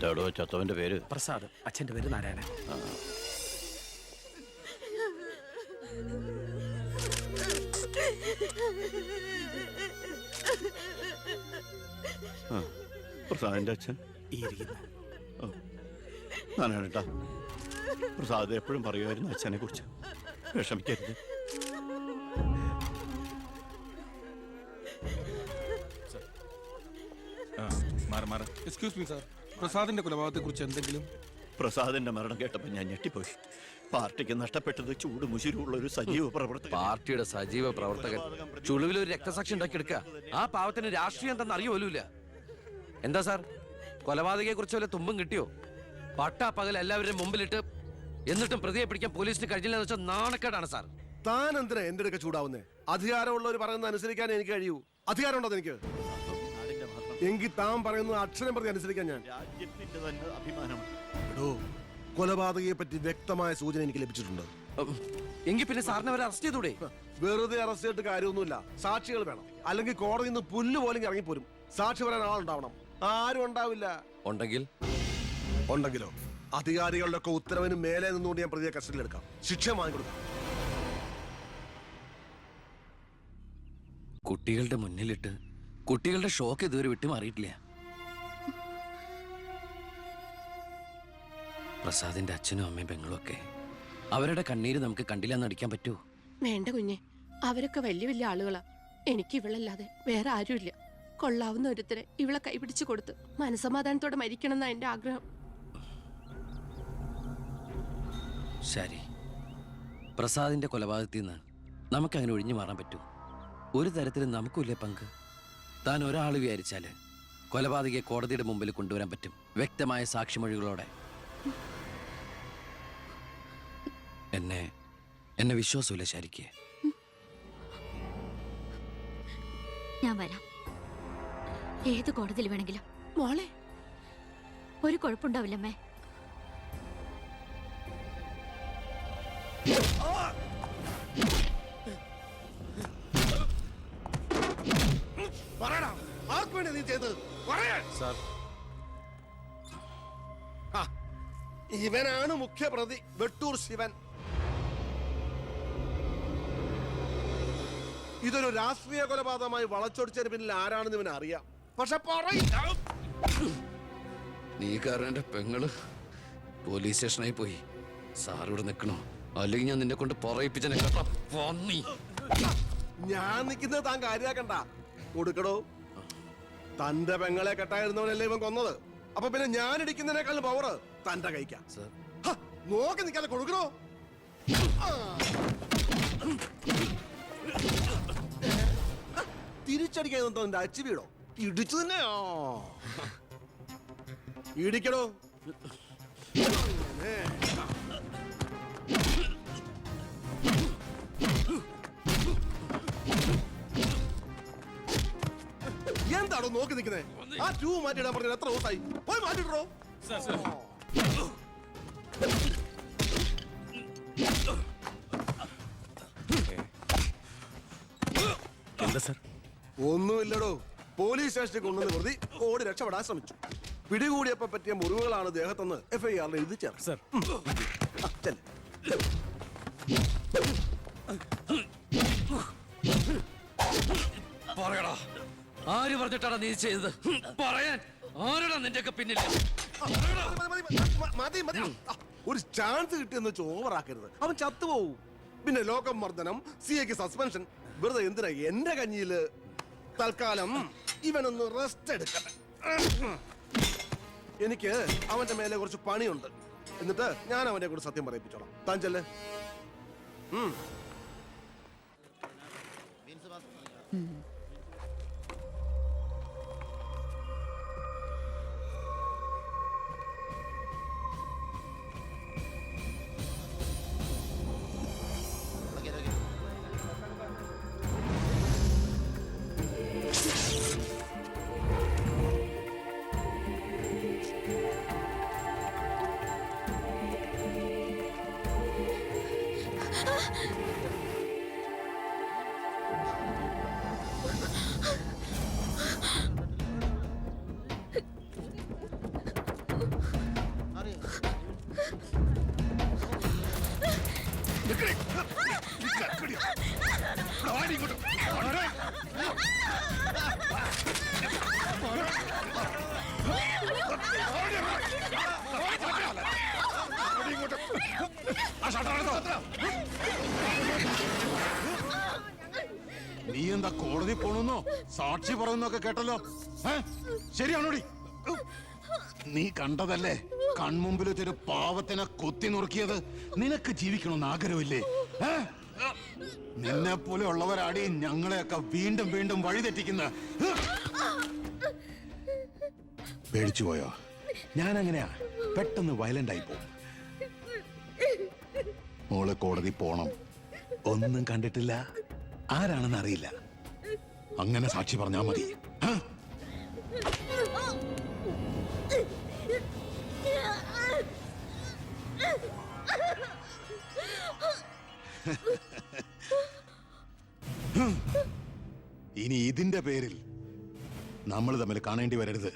എന്താടോ ചത്തവന്റെ പേര്? പ്രസാദ്. അച്ഛന്റെ പേര് നാരായണൻ. പ്രസാദിന്റെ അച്ഛൻ നാരായണേട്ടാ. പ്രസാദ് എപ്പോഴും പറയുമായിരുന്നു അച്ഛനെ കുറിച്ച്. വിഷമിക്കരുത്. എക്സ്ക്യൂസ് മീ സാർ, പ്രസാദിന്റെ കൊലപാതകത്തെ കുറിച്ച് എന്തെങ്കിലും? പ്രസാദിന്റെ മരണം കേട്ടപ്പോൾ ഞാൻ ഞെട്ടിപ്പോയി. പാർട്ടിക്ക് നഷ്ടപ്പെട്ടത് ചൂട് മുശിരുള്ള ഒരു സജീവ പ്രവർത്തകൻ. പാർട്ടിയുടെ സജീവ പ്രവർത്തകൻ ചുളുവിൽ ഒരു രക്തസാക്ഷി ഉണ്ടാക്കിയെടുക്കുക. ആ പാവത്തിന് രാഷ്ട്രീയം എന്താണെന്ന് അറിയുമല്ല. എന്താ സാർ, കൊലപാതകയെ കുറിച്ച് വല്ല തുമ്പും കിട്ടിയോ? പട്ടാ പകൽ എല്ലാവരുടെയും മുമ്പിലിട്ട് എന്നിട്ടും പ്രതിയെ പിടിക്കാൻ പോലീസിന് കഴിഞ്ഞില്ലെന്ന് വെച്ചാൽ നാണക്കേടാണ് സാർ. താൻ എന്തിനാ എന്റെ അടുക്ക ചൂടാവുന്നേ? അധികാരമുള്ളവർ പറയുന്നത് അനുസരിക്കാൻ എനിക്ക് കഴിയൂ. അധികാരമുണ്ടോ എനിക്ക്? എങ്കിൽ താൻ പറയുന്നത് അക്ഷരം പ്രതി അനുസരിക്കാൻ ഞാൻ. രാജ്യത്തിന്റെ തന്നെ അഭിമാനമാണ്. കൊലപാതകയെ പറ്റി വ്യക്തമായ സൂചന എനിക്ക് ലഭിച്ചിട്ടുണ്ട്. എങ്കിൽ പിന്നെ സാറിനെ അവരെ അറസ്റ്റ് ചെയ്തൂടെ? വെറുതെ അറസ്റ്റ് ചെയ്തിട്ട് കാര്യമൊന്നുമില്ല. സാക്ഷികൾ വേണം. അല്ലെങ്കിൽ കോടതിയിൽ നിന്ന് പുല്ല് പോലും ഇറങ്ങിപ്പോരും. സാക്ഷി പറയാൻ ആളുണ്ടാവണം. ആരും ഉണ്ടാവില്ല. ഉണ്ടെങ്കിലോ അധികാരികളുടെ ഒക്കെ ഉത്തരവിന് മേലെ നിന്നുകൊണ്ട് ഞാൻ പ്രതിയെ കസ്റ്റഡിയിൽ എടുക്കാം. ശിക്ഷ വാങ്ങിക്കൊടുക്കാം. കുട്ടികളുടെ മുന്നിലിട്ട് കുട്ടികളുടെ ഷോക്ക് ഇതുവരെ വിട്ടുമാറിയിട്ടില്ല. പ്രസാദിന്റെ അച്ഛനും അമ്മയും പെങ്ങളും ഒക്കെ അവരുടെ കണ്ണീര് നമുക്ക് കണ്ടില്ലെന്ന് അടിക്കാൻ പറ്റുമോ? വേണ്ട കുഞ്ഞെ, അവരൊക്കെ വലിയ വലിയ ആളുകളാ. എനിക്ക് ഇവളല്ലാതെ വേറെ ആരുമില്ല. കൊള്ളാവുന്ന ഒരുത്തരെ ഇവളെ കൈപിടിച്ചു കൊടുത്ത് മനസമാധാനത്തോടെ മരിക്കണം എന്നാ എന്റെ ആഗ്രഹം. ശരി, പ്രസാദിന്റെ കൊലപാതകത്തിൽ നിന്ന് നമുക്കങ്ങനെ ഒഴിഞ്ഞു മാറാൻ പറ്റൂ? ഒരു തരത്തിലും നമുക്കില്ലേ പങ്ക്? താൻ ഒരാൾ വിചാരിച്ചാല് കൊലപാതകയെ കോടതിയുടെ മുമ്പിൽ കൊണ്ടുവരാൻ പറ്റും, വ്യക്തമായ സാക്ഷിമൊഴികളോടെ. എന്നെ വിശ്വാസമില്ല ശരിക്ക്. ഞാൻ വരാം. ഏത് കോടതിയിൽ വേണമെങ്കിലും. മോളെ, ഒരു കുഴപ്പമുണ്ടാവില്ലമ്മേ. ഇവനാണ് മുഖ്യപ്രതി, വെട്ടൂർ ശിവൻ. ഇതൊരു രാഷ്ട്രീയ കൊലപാതകമായി വളച്ചൊടിച്ചതിന് പിന്നിൽ ആരാണെന്ന് ഇവന് അറിയാം. പക്ഷെ നീ കാരണം എന്റെ പെങ്ങള് പോലീസ് സ്റ്റേഷനായി പോയി. സാറിവിടെ നിൽക്കണോ? അല്ലെങ്കിൽ ഞാൻ നിന്നെ കൊണ്ട് പറയിപ്പിച്ചെന്നെ കേട്ടോ. ഞാൻ നിൽക്കുന്നത് താൻ കാര്യാക്കണ്ട. കൊടുക്കടോ. തന്റെ പെങ്ങളെ കെട്ടായിരുന്നവനല്ലേ ഇവൻ കൊന്നത്. അപ്പൊ പിന്നെ ഞാൻ ഇടിക്കുന്നതിനേക്കാളും പവർ തന്റെ കഴിക്കാം. നോക്കി നിൽക്കാതെ കൊടുക്കണോ. തിരിച്ചടിക്കാൻ എന്റെ അച്ചു വീടോ? ഇടിച്ചു തന്നെയോ? ഇടിക്കടോ. എന്താണോ നോക്കി നിൽക്കുന്നേ? ആ ട്യൂബ് മാറ്റിയിടാൻ പറഞ്ഞത് എത്ര ദിവസമായി? പോയി മാറ്റിട്ടോ. ഒന്നുമില്ലടോ. പോലീസ് സ്റ്റേഷനിൽ കൊണ്ടുവന്ന് പ്രതി ഓടി രക്ഷപ്പെടാൻ ശ്രമിച്ചു. പിടികൂടിയപ്പോ പറ്റിയ മുറിവുകളാണ് ദേഹത്തെന്ന് FIR എഴുതി ചേർത്ത്. പറയടാ, ആര് പറഞ്ഞിട്ടാണ് നീ ചെയ്തത്? പറയാൻ ആരാടാ നിന്റെയൊക്കെ പിന്നിൽ? ഒരു ചാൻസ് കിട്ടിയെന്ന് വെച്ച് ഓവറാക്കരുത്. അവൻ ചത്തുപോവും. പിന്നെ ലോകം മർദ്ദനം, CAക്ക് സസ്പെൻഷൻ. വെറുതെ എന്തിനാ എന്റെ കഞ്ഞിയില്? തൽക്കാലം ഇവനൊന്ന് റെസ്റ്റ് എടുക്കട്ടെ. എനിക്ക് അവന്റെ മേലെ കുറച്ച് പണിയുണ്ട്. എന്നിട്ട് ഞാൻ അവനെ കൂടെ സത്യം പറയിപ്പിച്ചോളാം. താൻ ചെല്ലേ. നീ എന്താ കോടതി പോണെന്നോ സാക്ഷി പറയുന്നൊക്കെ കേട്ടല്ലോ? ശരിയാണോടി? നീ കണ്ടതല്ലേ കൺമുമ്പിൽ വെച്ചൊരു പാവത്തിനെ കുത്തി നുറുക്കിയത്? നിനക്ക് ജീവിക്കണമെന്ന് ആഗ്രഹമില്ലേ? നിന്നെ പോലെ ഉള്ളവരാടി ഞങ്ങളെയൊക്കെ വീണ്ടും വീണ്ടും വഴിതെറ്റിക്കുന്ന. പേടിച്ചു പോയോ? ഞാൻ അങ്ങനെയാ, പെട്ടെന്ന് വയലന്റ് ആയി പോകും. മോള് കോടതി പോണം. ഒന്നും കണ്ടിട്ടില്ല, ആരാണെന്ന് അറിയില്ല. അങ്ങനെ സാക്ഷി പറഞ്ഞാ മതി. ഇനി ഇതിന്റെ പേരിൽ നമ്മൾ തമ്മിൽ കാണേണ്ടി വരരുത്.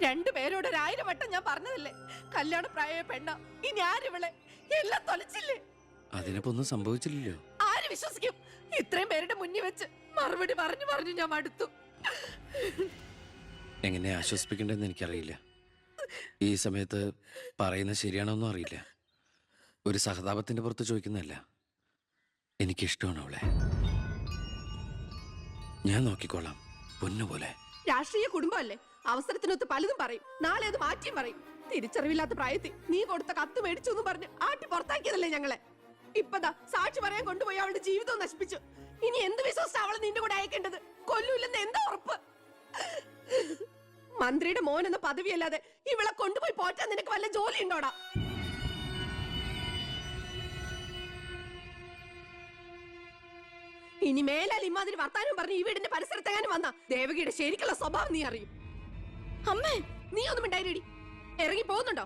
രണ്ടുപേരോട് 1000 വട്ടം ഞാൻ പറഞ്ഞതല്ലേ, കല്യാണ പ്രായ പെണ്ണ. ഇനി ആരിവളെ എല്ലാം തൊലച്ചില്ലേ? അതിനിപ്പോ ഒന്നും സംഭവിച്ചില്ലല്ലോ. ആര് വിശ്വസിക്കും? ഇത്രയും പേരുടെ മുന്നിൽ വെച്ച് മറുപടി പറഞ്ഞു പറഞ്ഞു ഞാൻ മടുത്തു. എങ്ങനെ ആശ്വസിപ്പിക്കണ്ടെന്ന് എനിക്കറിയില്ല. ഈ സമയത്ത് പറയുന്നത് ശരിയാണോന്നും അറിയില്ല. ഒരു സഹതാപത്തിന്റെ പുറത്ത് ചോദിക്കുന്നതല്ല. എനിക്കിഷ്ടമാണ് അവളെ. ഞാൻ നോക്കിക്കോളാം, പൊന്നുപോലെ. രാഷ്ട്രീയ കുടുംബമല്ലേ, അവസരത്തിനൊത്ത് പലതും പറയും, നാളെ അത് മാറ്റിയും പറയും. തിരിച്ചറിവില്ലാത്ത പ്രായത്തിൽ നീ കൊടുത്ത കത്ത് മേടിച്ചു എന്ന് പറഞ്ഞ് ആട്ടി പുറത്താക്കിയതല്ലേ ഞങ്ങളെ. ഇപ്പതാ സാക്ഷി പറയാൻ കൊണ്ടുപോയി അവളുടെ ജീവിതവും നശിപ്പിച്ചു. ഇനി എന്ത് വിശ്വസിച്ച അവളെ നിന്റെ കൂടെ അയക്കേണ്ടത്? കൊല്ലൂല്ലെന്ന് എന്താ ഉറപ്പ്? മന്ത്രിയുടെ മോൻ എന്ന പദവിയല്ലാതെ ഇവളെ കൊണ്ടുപോയി പോറ്റാൻ നിനക്ക് വല്ല ജോലി ഉണ്ടോടാ? ഇനി മേലാൽ ഇമാതിരി വർത്താനം പറഞ്ഞ് ഈ വീടിന്റെ പരിസരത്തെങ്ങാനും വന്ന ദേവകിയുടെ ശരിക്കുള്ള സ്വഭാവം നീ അറിയും. അമ്മേ, നീ ഒന്നും ഉണ്ടായിരടി. ഇറങ്ങി പോകുന്നുണ്ടോ?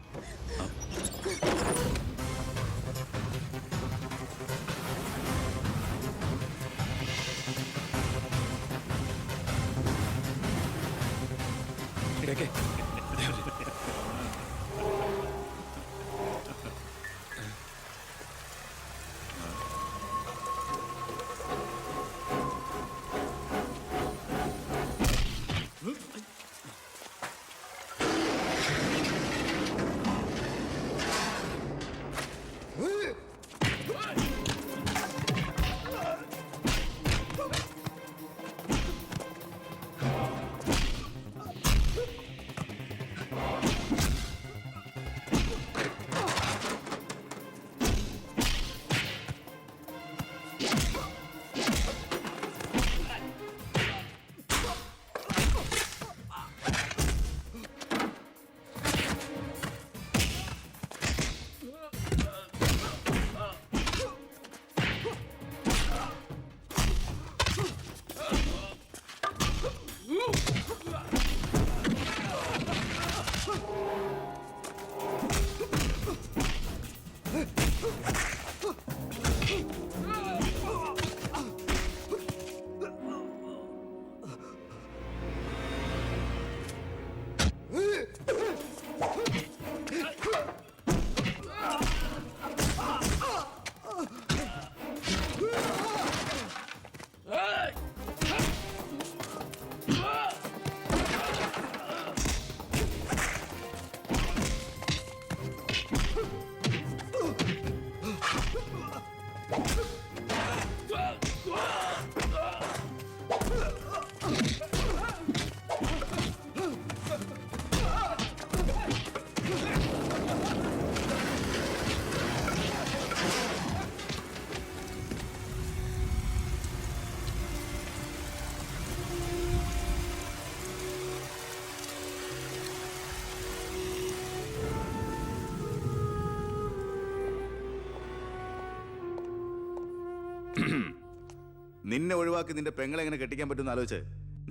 നിന്നെ ഒഴിവാക്കി നിന്റെ പെങ്ങളെ എങ്ങനെ കെട്ടിക്കാൻ പറ്റുമെന്ന് ആലോചിച്ച്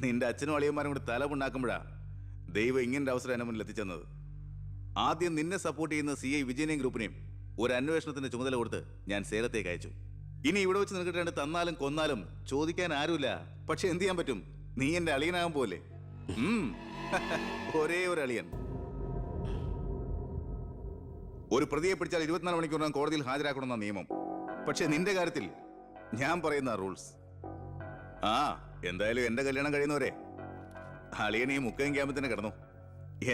നിന്റെ അച്ഛനും അളിയന്മാരും കൂടി തല പുണ്ണാക്കുമ്പോഴാ ദൈവം ഇങ്ങനൊരു അവസരം എന്നെ മുന്നിൽ എത്തിച്ചെന്നത്. ആദ്യം നിന്നെ സപ്പോർട്ട് ചെയ്യുന്ന CI വിജയനെയും ഗ്രൂപ്പിനെയും ഒരു അന്വേഷണത്തിന്റെ ചുമതല കൊടുത്ത് ഞാൻ സേലത്തേക്ക് അയച്ചു. ഇനി ഇവിടെ വെച്ച് നിനക്ക് രണ്ട് തന്നാലും കൊന്നാലും ചോദിക്കാൻ ആരുമില്ല. പക്ഷെ എന്ത് ചെയ്യാൻ പറ്റും? നീ എന്റെ അളിയനാകാൻ പോലെ. ഒരേ ഒരു അളിയൻ. ഒരു പ്രതിയെ പിടിച്ചാൽ 24 മണിക്കൂറിനകം കോടതിയിൽ ഹാജരാക്കണമെന്ന നിയമം. പക്ഷെ നിന്റെ കാര്യത്തിൽ ഞാൻ പറയുന്ന റൂൾസ്. എന്തായാലും എന്റെ കല്യാണം കഴിയുന്നവരെ അളിയനെ ഈ മുക്കയും ക്യാമ്പിൽ തന്നെ കിടന്നു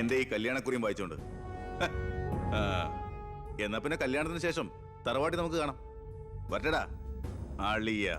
എന്റെ ഈ കല്യാണക്കുറിയും വായിച്ചോണ്ട്. എന്നാ പിന്നെ കല്യാണത്തിന് ശേഷം തറവാട്ടി നമുക്ക് കാണാം. വരട്ടടാ അളിയ.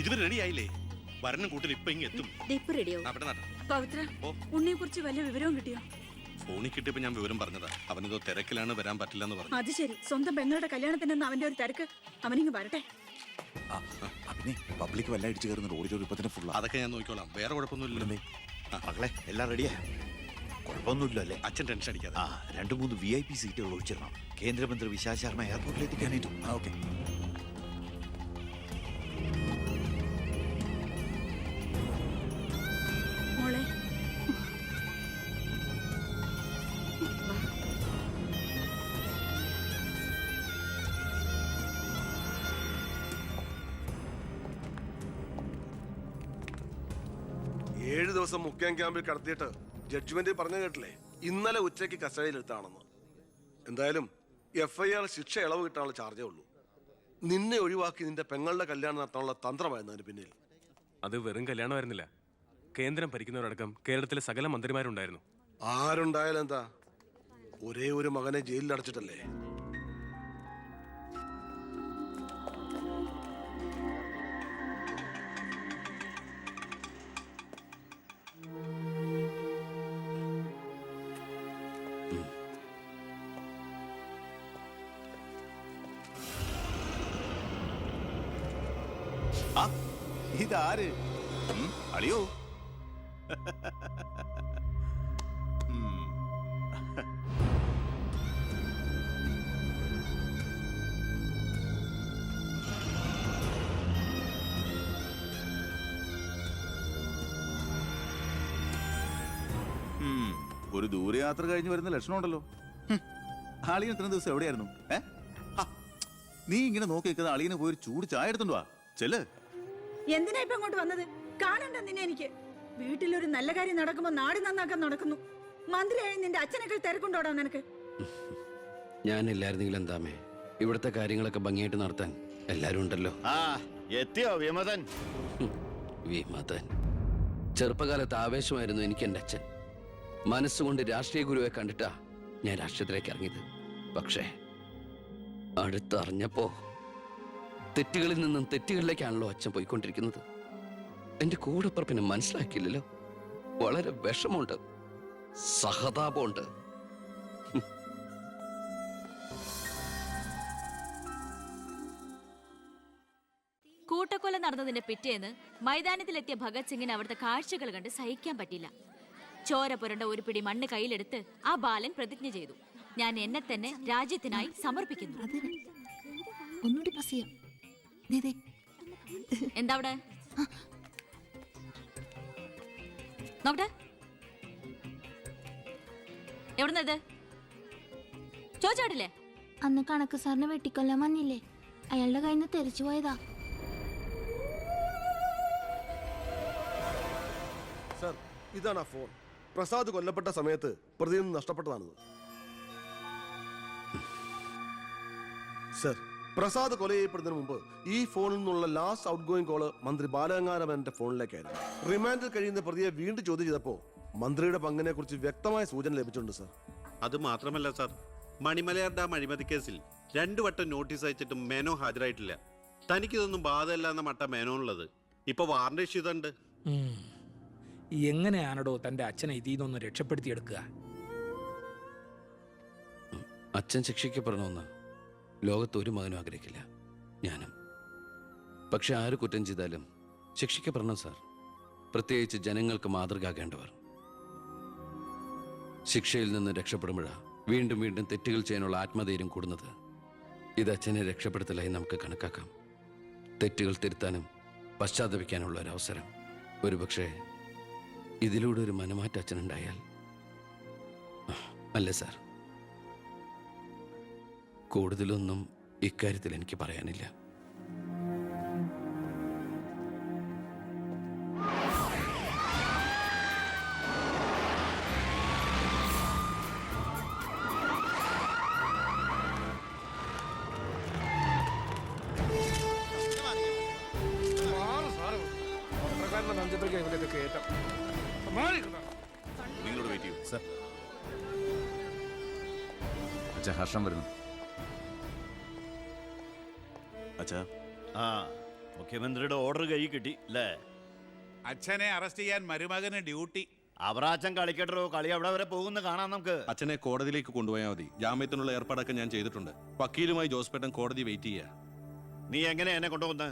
ഇതുവരെ റെഡി ആയില്ലേ? വരണം കൂട്ടർ ഇപ്പൊ ഇങ്ങ് എത്തും. പവിത്ര, ഉണ്ണിയെ കുറിച്ച് വല്ല വിവരവും കിട്ടിയോ? ഫോണിൽ കിട്ടിയപ്പോ ഞാൻ വിവരം പറഞ്ഞതാ. അവനെന്തോ തിരക്കിലാണ്, വരാൻ പറ്റില്ലെന്ന് പറഞ്ഞു. അത് ശരി. സ്വന്തം പെങ്ങളുടെ കല്യാണത്തിനെന്ന് അവന്റെ ഒരു തിരക്ക്. അവനിങ്ങ് വരട്ടെ. പബ്ലിക് വല്ല അടിച്ചു കയറുന്ന ഓഡിറ്റോറിയം ഇപ്പൊ തന്നെ ഫുൾ. അതൊക്കെ ഞാൻ നോക്കിക്കോളാം. വേറെ കുഴപ്പമൊന്നുമില്ലല്ലേ? മകളെ എല്ലാം റെഡിയാ? കുഴപ്പമൊന്നുമില്ല അല്ലേ? അച്ഛൻ ടെൻഷൻ അടിക്കാതെ. 2-3 VIP സീറ്റുകൾ ഒഴിച്ചിടണം. കേന്ദ്രമന്ത്രി വിശാൽ ശർമ്മ എയർപോർട്ടിൽ എത്തിക്കാനായിട്ടു. ഓക്കെ. മോളെ, 7 ദിവസം മുഖ്യം ക്യാമ്പിൽ കടത്തിയിട്ട് ജഡ്ജ്മെന്റ് പറഞ്ഞു കേട്ടില്ലേ, ഇന്നലെ ഉച്ചയ്ക്ക് കസ്റ്റഡിയിലെടുത്താണെന്ന്. എന്തായാലും FIR ശിക്ഷ ഇളവ് കിട്ടാനുള്ള ചാർജേ ഉള്ളൂ. നിന്നെ ഒഴിവാക്കി നിന്റെ പെങ്ങളുടെ കല്യാണം നടത്താനുള്ള തന്ത്രമായിരുന്നു അതിന് പിന്നിൽ. അത് വെറും കല്യാണമായിരുന്നില്ല. കേന്ദ്രം ഭരിക്കുന്നവരടക്കം കേരളത്തിലെ സകല മന്ത്രിമാരുണ്ടായിരുന്നു. ആരുണ്ടായാലും എന്താ, ഒരേ ഒരു മകനെ ജയിലിൽ അടച്ചിട്ടല്ലേ. ഇതാര്? അളിയോ? ഒരു ദൂരയാത്ര കഴിഞ്ഞ് വരുന്ന ലക്ഷണമുണ്ടല്ലോ. അളിയൻ ഇത്ര ദിവസം എവിടെയായിരുന്നു? നീ ഇങ്ങനെ നോക്കി നിൽക്കുന്ന അളിയന് പോയി ചൂട് ചായ എടുത്തോണ്ട് വാ. ചെല്ല്. എന്തിനാ ഇപ്പൊ അങ്ങോട്ട് വന്നത്? കാണണ്ട നിന്നെ എനിക്ക്. വീട്ടിലൊരു നല്ല കാര്യം നടക്കുമ്പോ നാട് നന്നാക്കാൻ നടക്കുന്നു. മന്ത്രിയായി നിന്റെ അച്ഛനൊക്കെ തിരക്കുണ്ടോടാ നിനക്ക്? ഞാനില്ലായിരുന്നെങ്കിൽ എന്താമേ, ഇവിടുത്തെ കാര്യങ്ങളൊക്കെ ഭംഗിയായിട്ട് നടത്താൻ എല്ലാരും ഉണ്ടല്ലോ. എത്തിയോ വിമതൻ? വിമതൻ. ചെറുപ്പകാലത്ത് ആവേശമായിരുന്നു എനിക്ക് എൻ്റെ അച്ഛൻ. മനസ്സുകൊണ്ട് രാഷ്ട്രീയ ഗുരുവെ കണ്ടിട്ടാ ഞാൻ രാഷ്ട്രീയത്തിലേക്ക് ഇറങ്ങിയത്. പക്ഷേ അടുത്തറിഞ്ഞപ്പോ തെറ്റുകളിൽ നിന്നും തെറ്റുകളിലേക്കാണല്ലോ അച്ഛൻ പോയിക്കൊണ്ടിരിക്കുന്നത്. എന്റെ കൂടെപ്പുറപ്പിനെ മനസ്സിലാക്കിയില്ലല്ലോ. വളരെ വിഷമമുണ്ട്, സഹതാപമുണ്ട്. കൂട്ടക്കൊല നടന്നതിന്റെ പിറ്റേന്ന് മൈതാനത്തിലെത്തിയ ഭഗത് സിംഗിന് അവിടുത്തെ കാഴ്ചകൾ കണ്ട് സഹിക്കാൻ പറ്റില്ല. ചോര പുരണ്ട ഒരു പിടി മണ്ണ് കയ്യിലെടുത്ത് ആ ബാലൻ പ്രതിജ്ഞ ചെയ്തു, ഞാൻ എന്നെ തന്നെ രാജ്യത്തിനായി സമർപ്പിക്കുന്നു. എന്താ അവിടെ നോക്കട്ടെ? എവിടുന്നത് ചോദിച്ചാടില്ലേ? അന്ന് കണക്ക് സാറിന് വെട്ടിക്കൊല്ലാൻ വന്നില്ലേ, അയാളുടെ കയ്യിൽ നിന്ന് തെറിച്ചു പോയതാ. സർ, ഇതാണ് ആ ഫോൺ. പ്രസാദ് കൊല്ലപ്പെട്ട സമയത്ത് പ്രതിയിൽ നിന്ന് നഷ്ടപ്പെട്ടതാണിത്. സർ, പ്രസാദ് കൊല ചെയ്യപ്പെടുന്നതിന് മുമ്പ് ഈ ഫോണിൽ നിന്നുള്ള ലാസ്റ്റ് ഔട്ട് ഗോയിങ് കോള് മന്ത്രി ബാലഗംഗാധരന്റെ ഫോണിലേക്കായിരുന്നു. റിമാൻഡിൽ കഴിയുന്ന പ്രതിയെ വീണ്ടും ചോദ്യം ചെയ്തപ്പോ മന്ത്രിയുടെ പങ്കിനെ കുറിച്ച് വ്യക്തമായ സൂചന ലഭിച്ചിട്ടുണ്ട് സർ. അത് മാത്രമല്ല സാർ, മണിമലയാർ ഡാം അഴിമതി കേസിൽ 2 വട്ടം നോട്ടീസ് അയച്ചിട്ടും മേനോ ഹാജരായിട്ടില്ല. തനിക്കിതൊന്നും ബാധമല്ല എന്ന മട്ട മേനോനുള്ളത്. ഇപ്പൊ വാറണ്ട് ഇഷ്യൂ ചെയ്തിട്ടുണ്ട്. എങ്ങനെയാണോ തന്റെ അച്ഛനെ ഇതിൽ നിന്നൊന്ന് രക്ഷപ്പെടുത്തിയെടുക്കുക? അച്ഛൻ ശിക്ഷിക്കപ്പെടണമെന്ന് ലോകത്ത് ഒരു മകനും ആഗ്രഹിക്കില്ല, ഞാനും. പക്ഷെ ആര് കുറ്റം ചെയ്താലും ശിക്ഷിക്കപ്പെടണം സാർ. പ്രത്യേകിച്ച് ജനങ്ങൾക്ക് മാതൃകയാകേണ്ടവർ. ശിക്ഷയിൽ നിന്ന് രക്ഷപ്പെടുമ്പോഴാണ് വീണ്ടും വീണ്ടും തെറ്റുകൾ ചെയ്യാനുള്ള ആത്മധൈര്യം കൂടുന്നത്. ഇത് അച്ഛനെ രക്ഷപ്പെടുത്തലായി നമുക്ക് കണക്കാക്കാം. തെറ്റുകൾ തിരുത്താനും പശ്ചാത്തപിക്കാനുള്ള ഒരു അവസരം. ഒരുപക്ഷെ ഇതിലൂടെ ഒരു മനമാറ്റം അച്ഛനുണ്ടായാൽ. അല്ലേ സാർ? കൂടുതലൊന്നും ഇക്കാര്യത്തിൽ എനിക്ക് പറയാനില്ല. നിങ്ങളോട് വെയിറ്റ് ചെയ്യൂ സർ. അച്ഛാ, ഹർഷം വരുന്നു. അച്ഛാ, ആ മുഖ്യമന്ത്രിയുടെ ഓർഡർ കൈ കിട്ടി അല്ലേ? അച്ഛനെ അറസ്റ്റ് ചെയ്യാൻ മരുമകന് ഡ്യൂട്ടി. അവറാച്ചൻ കളിക്കട്ടോ, കളി അവിടെ വരെ പോകുന്ന കാണാം നമുക്ക്. അച്ഛനെ കോടതിയിലേക്ക് കൊണ്ടുപോയാൽ മതി. ജാമ്യത്തിനുള്ള ഏർപ്പാടൊക്കെ ഞാൻ ചെയ്തിട്ടുണ്ട്. വക്കീലുമായി ജോസ്പേട്ടൻ കോടതി വെയിറ്റ് ചെയ്യാ. നീ എങ്ങനെ എന്നെ കൊണ്ടുപോകുന്ന?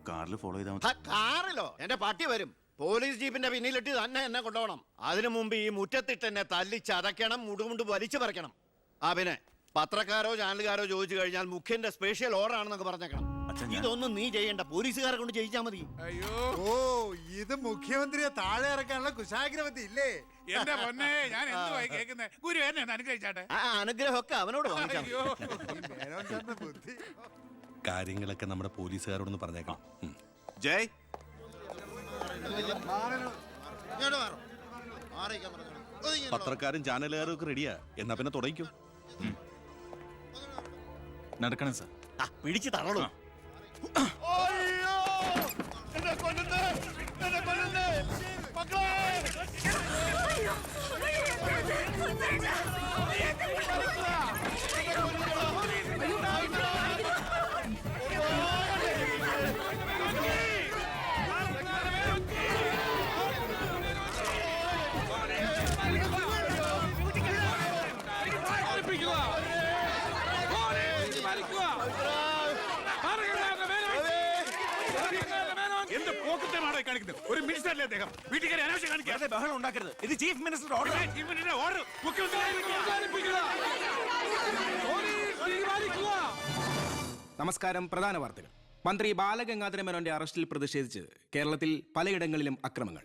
കാറിൽ ഫോളോ ചെയ്താൽ മതി. കാറിലോ? എന്റെ പട്ടി വരും. പോലീസ് ജീപ്പിന്റെ പിന്നിലിട്ട് തന്നെ എന്നെ കൊണ്ടുപോകണം. അതിനു മുമ്പ് ഈ മുറ്റത്തിട്ട് എന്നെ തല്ലി ചതയ്ക്കണം, മുടുമുണ്ട് വലിച്ചു പറിക്കണം. ആ പിന്നെ പത്രക്കാരോ ചാനലുകാരോ ചോദിച്ചു കഴിഞ്ഞാൽ മുഖ്യന്റെ സ്പെഷ്യൽ ഓർഡർ ആണെന്നൊക്കെ പറഞ്ഞേക്കണം. ഇതൊന്നും നീ ചെയ്യണ്ട, പോലീസുകാരെ കൊണ്ട് ചെയ്യിച്ചാൽ മതി. അയ്യോ, ഓ ഇത് മുഖ്യമന്ത്രിയെ താഴെ ഇറക്കാനുള്ള കുശാഗ്രവത്തി ഇല്ലേ? എന്റെ പൊന്നെ, ഞാൻ എന്തുവായി കേൾക്കുന്നത്? ഗുരു എന്നെ ഒന്ന് അനുഗ്രഹിച്ചാട്ടെ. അനുഗ്രഹമൊക്കെ അവനോട് വാങ്ങിച്ചാൽ ബുദ്ധി. കാര്യങ്ങളൊക്കെ നമ്മുടെ പോലീസുകാരോടൊന്ന് പറഞ്ഞേക്കാം. ജയ്, പത്രക്കാരും ചാനലുകാരും ഒക്കെ റെഡിയാ. എന്നാ പിന്നെ തുടങ്ങിക്കോ. നടക്കണം സാർ. പിടിച്ച് തള്ളണോ? ഒരു മിനിസ്റ്ററല്ലേ അദ്ദേഹം? വീട്ടുകാരെ അനാവശ്യം കാണിക്കാതെ ബഹളം ഉണ്ടാക്കരുത്. ഇത് chief minister order. Chief minister order. നമസ്കാരം. പ്രധാന വാർത്തകൾ. മന്ത്രി ബാലഗംഗാധര മേനോന്റെ അറസ്റ്റിൽ പ്രതിഷേധിച്ച് കേരളത്തിൽ പലയിടങ്ങളിലും അക്രമങ്ങൾ.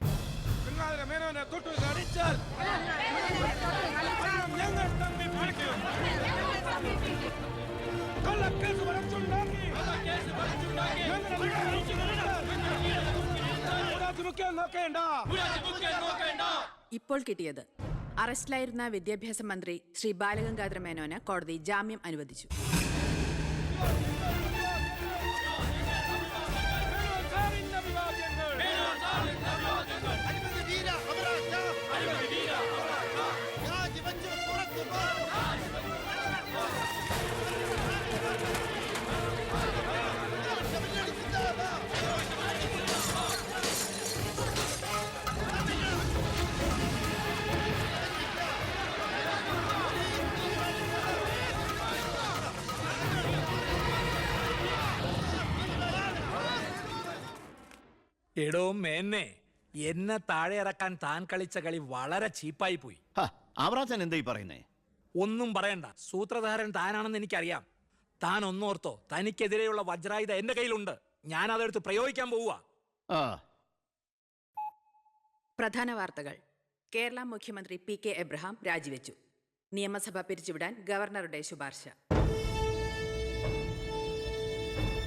ഇപ്പോൾ കിട്ടിയത് അറസ്റ്റിലായിരുന്ന വിദ്യാഭ്യാസ മന്ത്രി ശ്രീ ബാലഗംഗാധര മേനോന് കോടതി ജാമ്യം അനുവദിച്ചു. എടോ മേന്നെ, എന്നെ താഴെ ഇറക്കാൻ താൻ കളിച്ച കളി വളരെ ചീപ്പായി പോയി. അവറാച്ചൻ എന്താ ഈ പറയുന്നേ? ഒന്നും പറയണ്ട. സൂത്രധാരൻ താനാണെന്ന് എനിക്കറിയാം. താൻ ഒന്നോർത്തോ, തനിക്കെതിരെയുള്ള വജ്രായുധ എന്റെ കയ്യിലുണ്ട്. ഞാൻ അതെടുത്ത് പ്രയോഗിക്കാൻ പോവുക. പ്രധാന വാർത്തകൾ. കേരള മുഖ്യമന്ത്രി പി കെ എബ്രഹാം രാജിവെച്ചു. നിയമസഭ പിരിച്ചുവിടാൻ ഗവർണറുടെ ശുപാർശ.